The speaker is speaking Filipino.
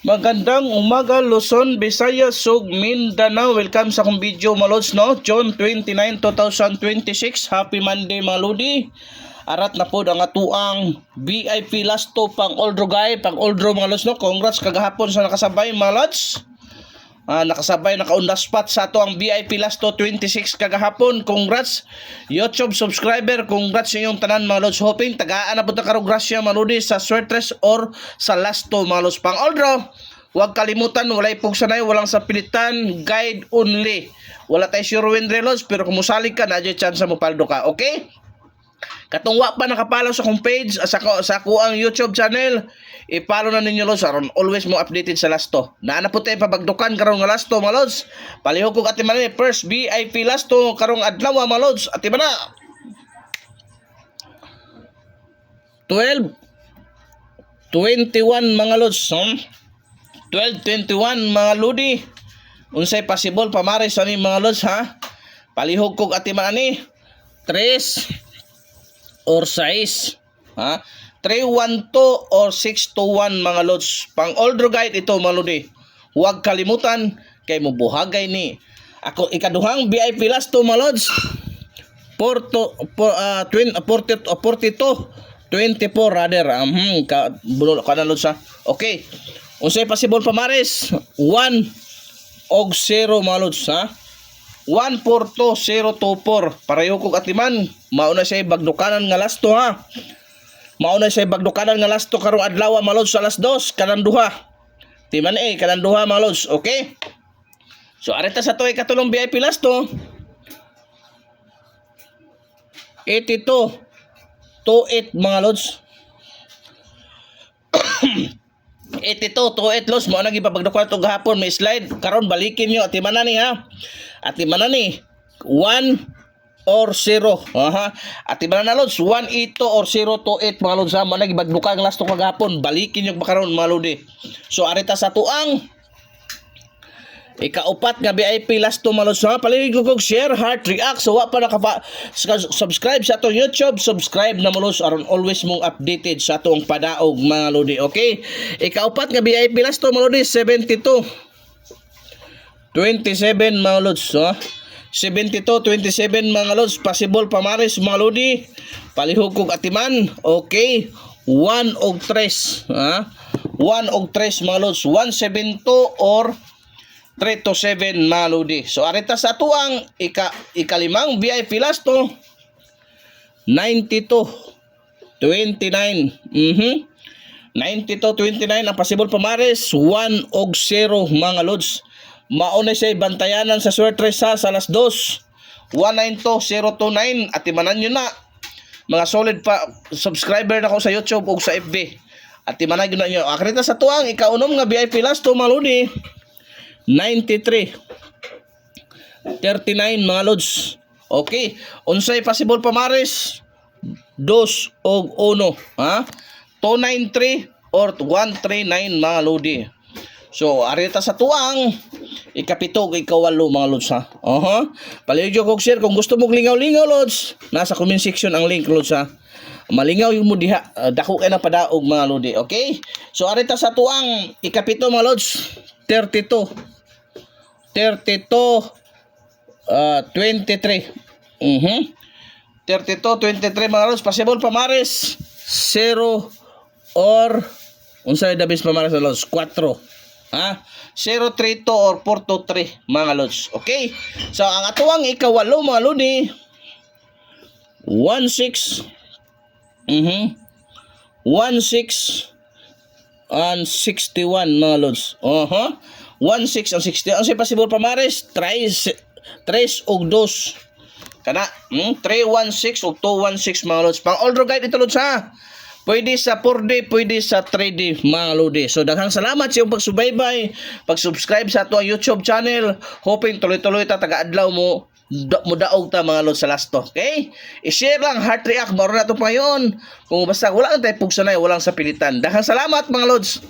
Magandang umaga Luzon, Visayas, Sug, Mindanao. Welcome sa akong video mga lods, no? June 29, 2026. Happy Monday mga lodi. Arat na po ang atuang VIP lasto pang Oldro guy, pang Oldro mga lods, no? Congrats kagahapon sa nakasabay mga lods. Nakasabay, naka-on spot sa ato ang VIP lasto 26 kagahapon. Congrats YouTube subscriber, congrats sa inyong tanan mga lods. Hoping tagaan na po na karong grasya mga lodi sa swertres or sa lasto mga lods pang Oldro. Huwag kalimutan, walay pugsanay, walang sapilitan, guide only. Wala tayo sure win reloads, pero kung musalig ka, nadyo chance mo paldo ka, okay? Katungwa pa nakapalaw sa akong page, sa ako ang YouTube channel, i-follow na ninyo lods, aron always mo updated sa lasto. Naana po tayo pabagdukan karong nga lasto mga lods. Palihog ko ati manani, first VIP lasto karong adlaw mga lods. Ati mana 12 21 mga lods, 12-21 mga lodi. Unsay possible pamares ani mga lods ha. Palihog ko ati manani 3 or 6 ha, 3-1-2 or 6-1 mga lods. Pang Oldro guide ito mga lodi. Huwag kalimutan kay mo buhagay ni ako ikaduhang VIP lasto mga lods 42 24 rather kanan lods ha. Okay, unsay possible pamares 1 og 0 mga lods ha. 142-024 pareho kog atiman. Mauna siya bagdukanan nga lasto ha. Mauna siya bagdukanan nga lasto karong adlaw mga lods sa alas 2 kanang duha. Timan kanang duha mga lods, okay? So areta sa toy katulong VIP lasto 82-28 mga lods. 82-28 lods mo nang ipabagdukan to gahapon, may slide karon balikin nyo ati manani ha. Ati manani 1 or 0 ati manana lods 1-8 or 0-8 mga lods ha. Mo nang ipagdukan ang lasto kagahapon, balikin nyo karon mga lodi. So arita sa tuang ikaupat nga VIP lasto mga lods ha. Paligid ko share, heart, react. So wa pa subscribe sa atong YouTube, subscribe na mga lods aron always mong updated sa atong padaog mga lodi, okay? Ikaupat nga VIP lasto mga lodi 72-27 mga lods ha. 72-27 mga lods, possible pamares mga lodi. Palihog kog atiman, okay? 1 og 3 ha. 1 og 3 mga lods, 172 or 3-7 mga lodi. So arita sa tuang ikalimang VIP lasto 92-29 92-29 ang possible pamares 1 og 0 mga lods. Mauna siya bantayanan sa swertres sa alas 2 192-029 at imanan nyo na mga solid pa subscriber na ko sa YouTube o sa FB at imanan nyo na nyo. Arita sa tuang ikaunom nga VIP lasto mga lodi 93-39 mga lods, okay? Unsay possible pamares 2 og 1 ha. 293 or 139 mga lodi. So arita sa tuang ikapito ug ikawalo mga lods ha. Palihog kog share kung gusto mong lingaw-lingaw lods. Nasa comment section ang link lods ha. Malingaw yung mo diha, dako kay na padaog mga lodi, okay? So arita sa tuang ikapito mga lods 23 mga lods, possible pamares 0 or unsay dabis pamares mga lods 4 ha. 0-3-2 or 4-3 mga lods, okay? So ang atuang ikawalo mga lodi 16 16 and 61 mga lods. 16 and 60. Ang possible pamares 3 og 2 kana 316 og 216 mga lods. Pang Oldro guide ito lods ha. Pwede sa 4D, pwede sa 3D mga lodi. So daghang salamat sa iyong pagsubaybay, pag-subscribe sa ato ang YouTube channel. Hoping tuloy-tuloy ta taga-adlaw mo daog ta mga lods sa lasto, okay? I-share lang, heart react, maro na ito pa yun. Kung basta wala lang tayo pugsanay, walang sapilitan. Daghang salamat mga lods.